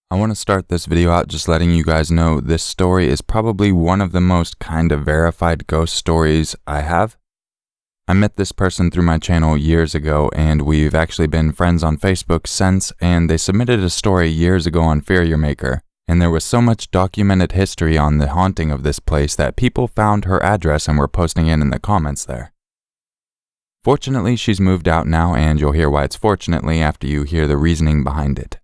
I want to start this video out just letting you guys know this story is probably one of the most kind of verified ghost stories I have. I met this person through my channel years ago, and we've actually been friends on Facebook since, and they submitted a story years ago on Urmaker, and there was so much documented history on the haunting of this place that people found her address and were posting it in the comments there. Fortunately, she's moved out now, and you'll hear why it's fortunately after you hear the reasoning behind it.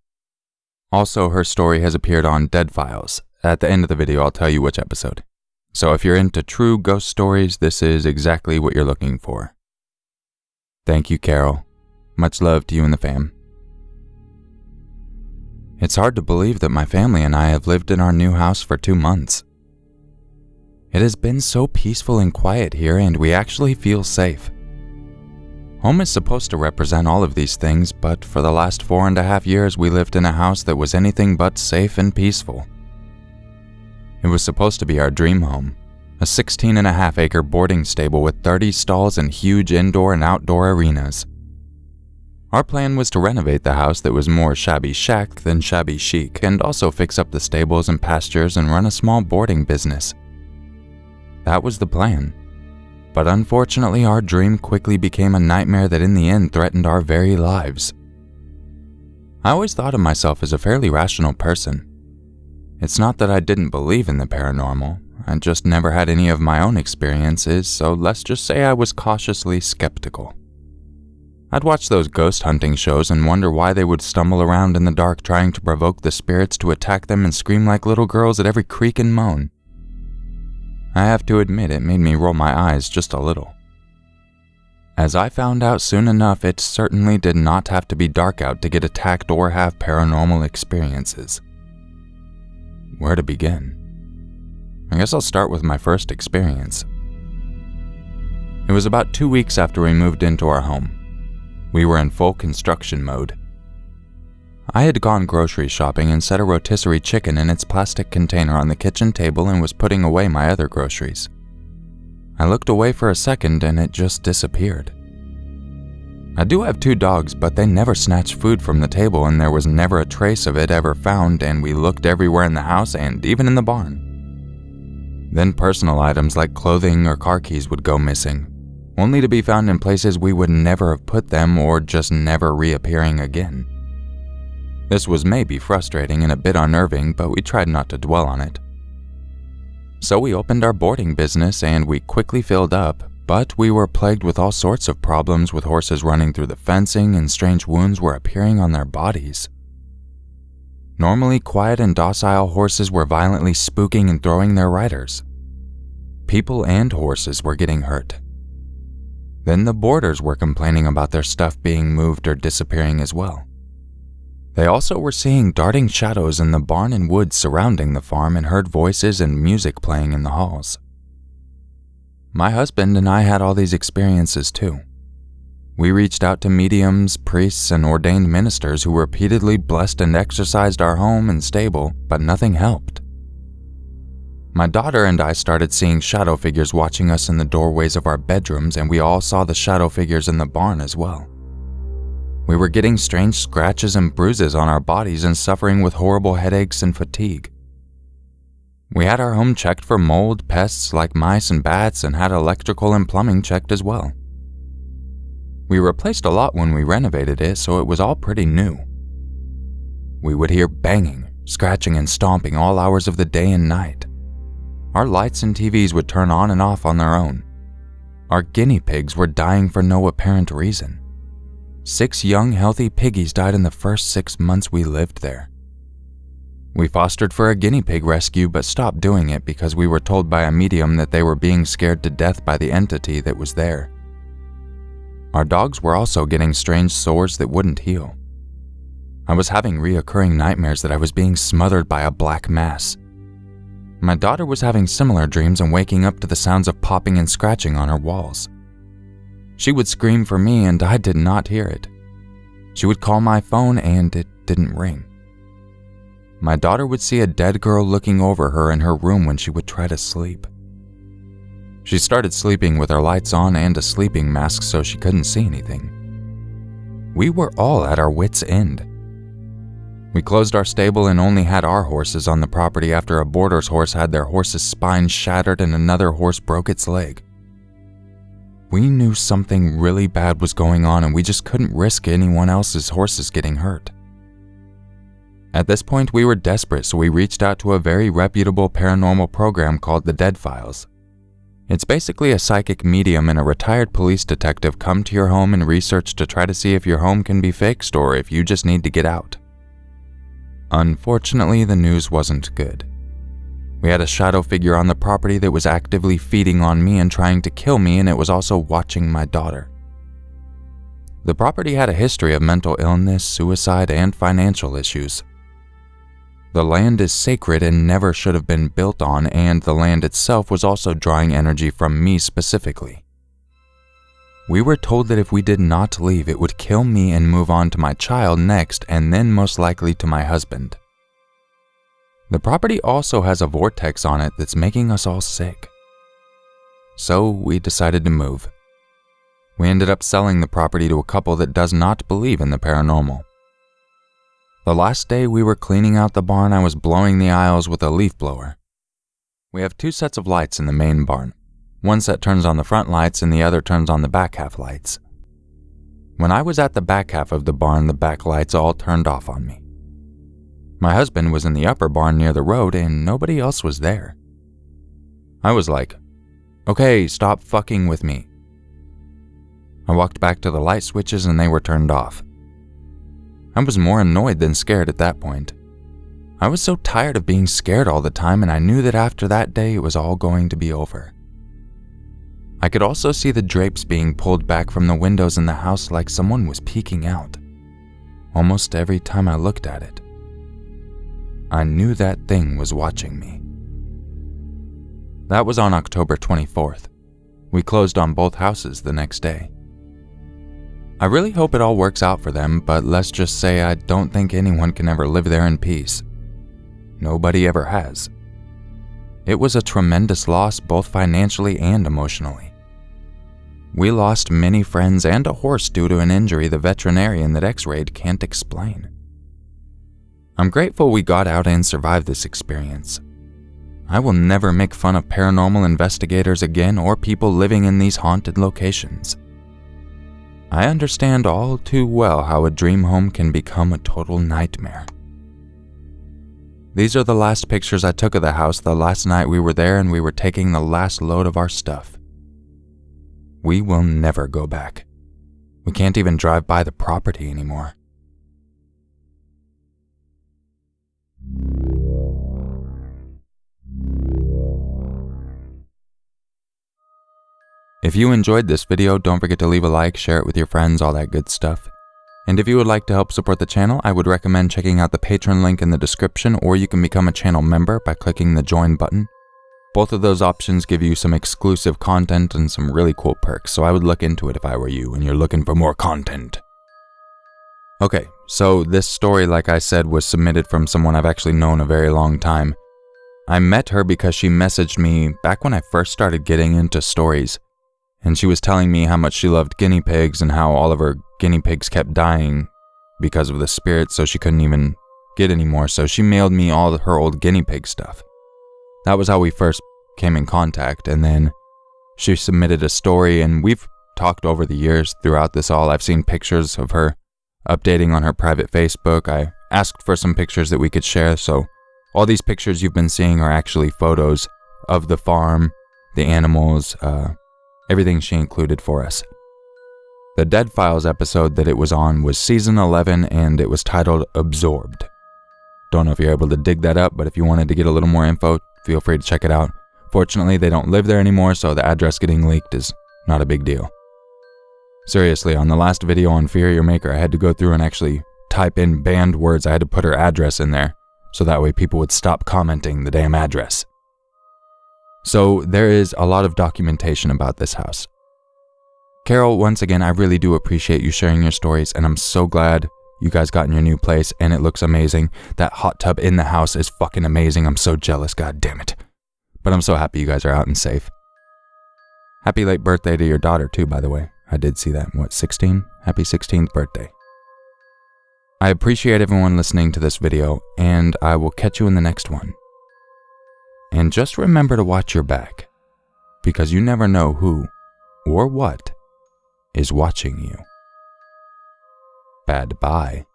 Also, her story has appeared on Dead Files. At the end of the video, I'll tell you which episode. So if you're into true ghost stories, this is exactly what you're looking for. Thank you, Carol. Much love to you and the fam. It's hard to believe that my family and I have lived in our new house for 2 months. It has been so peaceful and quiet here, and we actually feel safe. Home is supposed to represent all of these things, but for the last 4.5 years we lived in a house that was anything but safe and peaceful. It was supposed to be our dream home, a 16.5-acre boarding stable with 30 stalls and huge indoor and outdoor arenas. Our plan was to renovate the house that was more shabby chic than shabby chic, and also fix up the stables and pastures and run a small boarding business. That was the plan. But unfortunately, our dream quickly became a nightmare that in the end threatened our very lives. I always thought of myself as a fairly rational person. It's not that I didn't believe in the paranormal, I just never had any of my own experiences, so let's just say I was cautiously skeptical. I'd watch those ghost hunting shows and wonder why they would stumble around in the dark trying to provoke the spirits to attack them and scream like little girls at every creak and moan. I have to admit it made me roll my eyes just a little. As I found out soon enough, it certainly did not have to be dark out to get attacked or have paranormal experiences. Where to begin? I guess I'll start with my first experience. It was about 2 weeks after we moved into our home. We were in full construction mode. I had gone grocery shopping and set a rotisserie chicken in its plastic container on the kitchen table and was putting away my other groceries. I looked away for a second and it just disappeared. I do have 2 dogs, but they never snatched food from the table and there was never a trace of it ever found, and we looked everywhere in the house and even in the barn. Then personal items like clothing or car keys would go missing, only to be found in places we would never have put them or just never reappearing again. This was maybe frustrating and a bit unnerving, but we tried not to dwell on it. So we opened our boarding business and we quickly filled up, but we were plagued with all sorts of problems with horses running through the fencing and strange wounds were appearing on their bodies. Normally quiet and docile horses were violently spooking and throwing their riders. People and horses were getting hurt. Then the boarders were complaining about their stuff being moved or disappearing as well. They also were seeing darting shadows in the barn and woods surrounding the farm and heard voices and music playing in the halls. My husband and I had all these experiences too. We reached out to mediums, priests, and ordained ministers who repeatedly blessed and exorcised our home and stable, but nothing helped. My daughter and I started seeing shadow figures watching us in the doorways of our bedrooms, and we all saw the shadow figures in the barn as well. We were getting strange scratches and bruises on our bodies and suffering with horrible headaches and fatigue. We had our home checked for mold, pests like mice and bats, and had electrical and plumbing checked as well. We replaced a lot when we renovated it, so it was all pretty new. We would hear banging, scratching, and stomping all hours of the day and night. Our lights and TVs would turn on and off on their own. Our guinea pigs were dying for no apparent reason. 6 young, healthy piggies died in the first 6 months we lived there. We fostered for a guinea pig rescue but stopped doing it because we were told by a medium that they were being scared to death by the entity that was there. Our dogs were also getting strange sores that wouldn't heal. I was having reoccurring nightmares that I was being smothered by a black mass. My daughter was having similar dreams and waking up to the sounds of popping and scratching on her walls. She would scream for me and I did not hear it. She would call my phone and it didn't ring. My daughter would see a dead girl looking over her in her room when she would try to sleep. She started sleeping with her lights on and a sleeping mask so she couldn't see anything. We were all at our wits' end. We closed our stable and only had our horses on the property after a boarder's horse had their horse's spine shattered and another horse broke its leg. We knew something really bad was going on and we just couldn't risk anyone else's horses getting hurt. At this point, we were desperate, so we reached out to a very reputable paranormal program called the Dead Files. It's basically a psychic medium and a retired police detective come to your home and research to try to see if your home can be fixed or if you just need to get out. Unfortunately, the news wasn't good. We had a shadow figure on the property that was actively feeding on me and trying to kill me, and it was also watching my daughter. The property had a history of mental illness, suicide, and financial issues. The land is sacred and never should have been built on, and the land itself was also drawing energy from me specifically. We were told that if we did not leave, it would kill me and move on to my child next, and then most likely to my husband. The property also has a vortex on it that's making us all sick. So we decided to move. We ended up selling the property to a couple that does not believe in the paranormal. The last day we were cleaning out the barn, I was blowing the aisles with a leaf blower. We have 2 sets of lights in the main barn. One set turns on the front lights and the other turns on the back half lights. When I was at the back half of the barn, the back lights all turned off on me. My husband was in the upper barn near the road and nobody else was there. I was like, "Okay, stop fucking with me." I walked back to the light switches and they were turned off. I was more annoyed than scared at that point. I was so tired of being scared all the time, and I knew that after that day it was all going to be over. I could also see the drapes being pulled back from the windows in the house like someone was peeking out. Almost every time I looked at it, I knew that thing was watching me. That was on October 24th. We closed on both houses the next day. I really hope it all works out for them, but let's just say I don't think anyone can ever live there in peace. Nobody ever has. It was a tremendous loss both financially and emotionally. We lost many friends and a horse due to an injury the veterinarian that x-rayed can't explain. I'm grateful we got out and survived this experience. I will never make fun of paranormal investigators again or people living in these haunted locations. I understand all too well how a dream home can become a total nightmare. These are the last pictures I took of the house the last night we were there and we were taking the last load of our stuff. We will never go back. We can't even drive by the property anymore. If you enjoyed this video, don't forget to leave a like, share it with your friends, all that good stuff. And if you would like to help support the channel, I would recommend checking out the Patron link in the description, or you can become a channel member by clicking the join button. Both of those options give you some exclusive content and some really cool perks, so I would look into it if I were you and you're looking for more content. Okay, so this story, like I said, was submitted from someone I've actually known a very long time. I met her because she messaged me back when I first started getting into stories. And she was telling me how much she loved guinea pigs and how all of her guinea pigs kept dying because of the spirits, so she couldn't even get any more. So she mailed me all her old guinea pig stuff. That was how we first came in contact. And then she submitted a story, and we've talked over the years throughout this all. I've seen pictures of her updating on her private Facebook. I asked for some pictures that we could share. So all these pictures you've been seeing are actually photos of the farm, the animals, everything she included for us. The Dead Files episode that it was on was season 11 and it was titled Absorbed. Don't know if you're able to dig that up, but if you wanted to get a little more info, feel free to check it out. Fortunately, they don't live there anymore, so the address getting leaked is not a big deal. Seriously, on the last video on Urmaker, I had to go through and actually type in banned words. I had to put her address in there, so that way people would stop commenting the damn address. So there is a lot of documentation about this house. Carol, once again, I really do appreciate you sharing your stories, and I'm so glad you guys got in your new place, and it looks amazing. That hot tub in the house is fucking amazing. I'm so jealous, god damn it. But I'm so happy you guys are out and safe. Happy late birthday to your daughter too, by the way. I did see that. What, 16? Happy 16th birthday. I appreciate everyone listening to this video, and I will catch you in the next one. And just remember to watch your back, because you never know who or what is watching you. Bad bye.